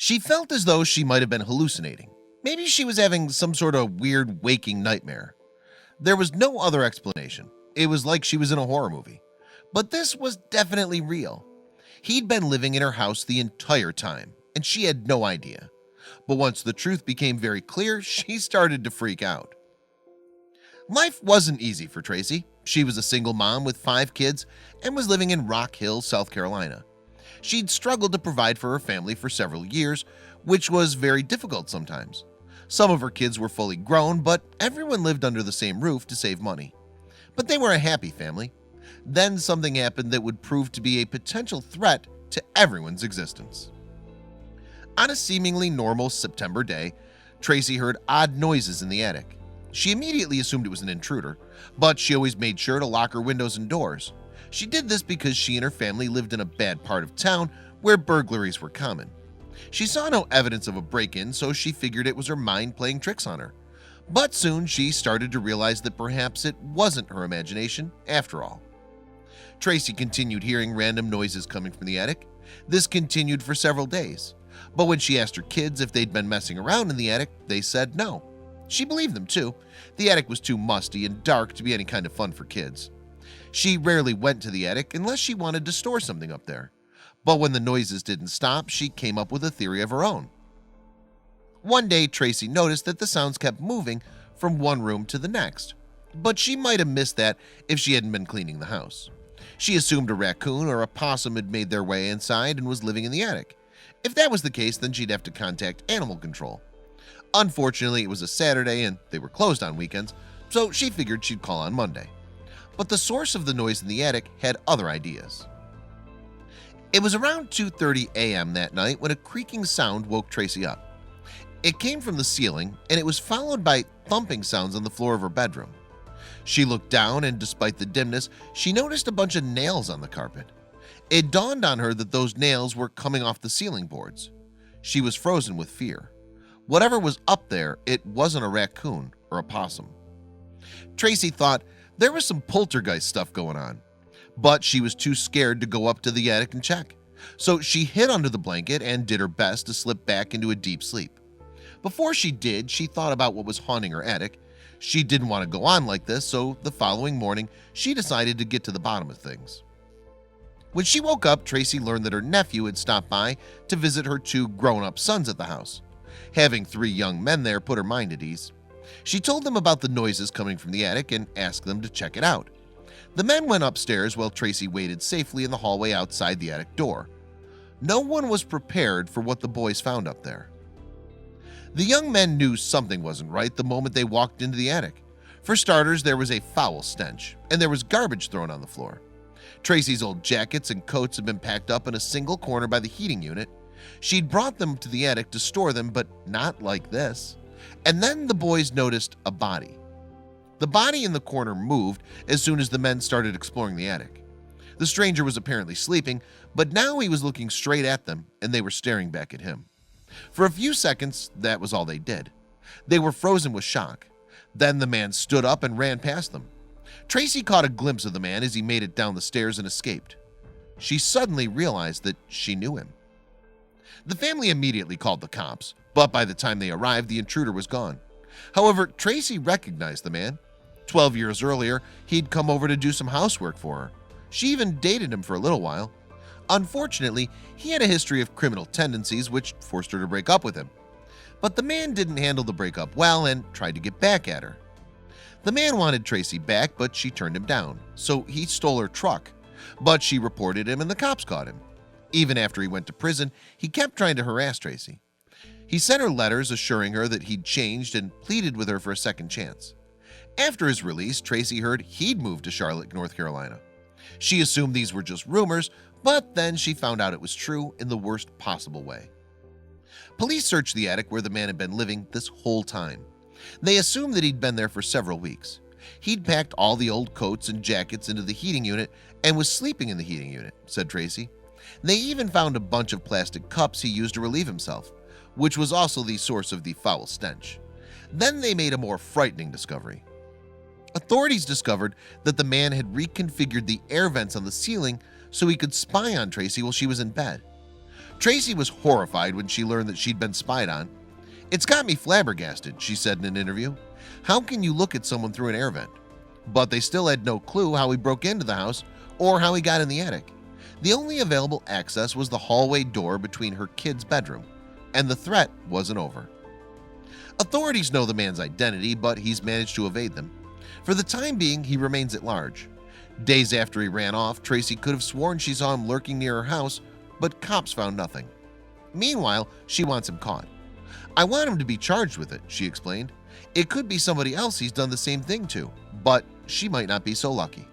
She felt as though she might have been hallucinating. Maybe she was having some sort of weird waking nightmare. There was no other explanation. It was like she was in a horror movie. But this was definitely real. He'd been living in her house the entire time, and she had no idea. But once the truth became very clear, she started to freak out. Life wasn't easy for Tracy. She was a single mom with 5 kids and was living in Rock Hill, South Carolina. She'd struggled to provide for her family for several years, which was very difficult sometimes. Some of her kids were fully grown, but everyone lived under the same roof to save money. But they were a happy family. Then something happened that would prove to be a potential threat to everyone's existence. On a seemingly normal September day, Tracy heard odd noises in the attic. She immediately assumed it was an intruder, but she always made sure to lock her windows and doors. She did this because she and her family lived in a bad part of town where burglaries were common. She saw no evidence of a break-in, so she figured it was her mind playing tricks on her. But soon she started to realize that perhaps it wasn't her imagination after all. Tracy continued hearing random noises coming from the attic. This continued for several days. But when she asked her kids if they'd been messing around in the attic, they said no. She believed them too. The attic was too musty and dark to be any kind of fun for kids. She rarely went to the attic unless she wanted to store something up there. But when the noises didn't stop, she came up with a theory of her own. One day, Tracy noticed that the sounds kept moving from one room to the next, but she might have missed that if she hadn't been cleaning the house. She assumed a raccoon or a possum had made their way inside and was living in the attic. If that was the case, then she'd have to contact animal control. Unfortunately, it was a Saturday and they were closed on weekends, so she figured she'd call on Monday. But the source of the noise in the attic had other ideas. It was around 2:30 a.m. that night when a creaking sound woke Tracy up. It came from the ceiling and it was followed by thumping sounds on the floor of her bedroom. She looked down and despite the dimness, she noticed a bunch of nails on the carpet. It dawned on her that those nails were coming off the ceiling boards. She was frozen with fear. Whatever was up there, it wasn't a raccoon or a possum. Tracy thought there was some poltergeist stuff going on, but she was too scared to go up to the attic and check. So she hid under the blanket and did her best to slip back into a deep sleep. Before she did, she thought about what was haunting her attic. She didn't want to go on like this, so the following morning, she decided to get to the bottom of things. When she woke up, Tracy learned that her nephew had stopped by to visit her 2 grown-up sons at the house. Having 3 young men there put her mind at ease. She told them about the noises coming from the attic and asked them to check it out. The men went upstairs while Tracy waited safely in the hallway outside the attic door. No one was prepared for what the boys found up there. The young men knew something wasn't right the moment they walked into the attic. For starters, there was a foul stench, and there was garbage thrown on the floor. Tracy's old jackets and coats had been packed up in a single corner by the heating unit. She'd brought them to the attic to store them, but not like this. And then the boys noticed a body. The body in the corner moved as soon as the men started exploring the attic. The stranger was apparently sleeping, but now he was looking straight at them and they were staring back at him. For a few seconds, that was all they did. They were frozen with shock. Then the man stood up and ran past them. Tracy caught a glimpse of the man as he made it down the stairs and escaped. She suddenly realized that she knew him. The family immediately called the cops, but by the time they arrived, the intruder was gone. However, Tracy recognized the man. 12 years earlier, he'd come over to do some housework for her. She even dated him for a little while. Unfortunately, he had a history of criminal tendencies which forced her to break up with him. But the man didn't handle the breakup well and tried to get back at her. The man wanted Tracy back, but she turned him down, so he stole her truck. But she reported him and the cops caught him. Even after he went to prison, he kept trying to harass Tracy. He sent her letters assuring her that he'd changed and pleaded with her for a second chance. After his release, Tracy heard he'd moved to Charlotte, North Carolina. She assumed these were just rumors, but then she found out it was true in the worst possible way. Police searched the attic where the man had been living this whole time. They assumed that he'd been there for several weeks. He'd packed all the old coats and jackets into the heating unit and was sleeping in the heating unit, said Tracy. They even found a bunch of plastic cups he used to relieve himself, which was also the source of the foul stench. Then they made a more frightening discovery. Authorities discovered that the man had reconfigured the air vents on the ceiling so he could spy on Tracy while she was in bed. Tracy was horrified when she learned that she'd been spied on. "It's got me flabbergasted," she said in an interview. "How can you look at someone through an air vent?" But they still had no clue how he broke into the house or how he got in the attic. The only available access was the hallway door between her kid's bedroom, and the threat wasn't over. Authorities know the man's identity, but he's managed to evade them. For the time being, he remains at large. Days after he ran off, Tracy could have sworn she saw him lurking near her house, but cops found nothing. Meanwhile, she wants him caught. "I want him to be charged with it," she explained. "It could be somebody else he's done the same thing to, but she might not be so lucky."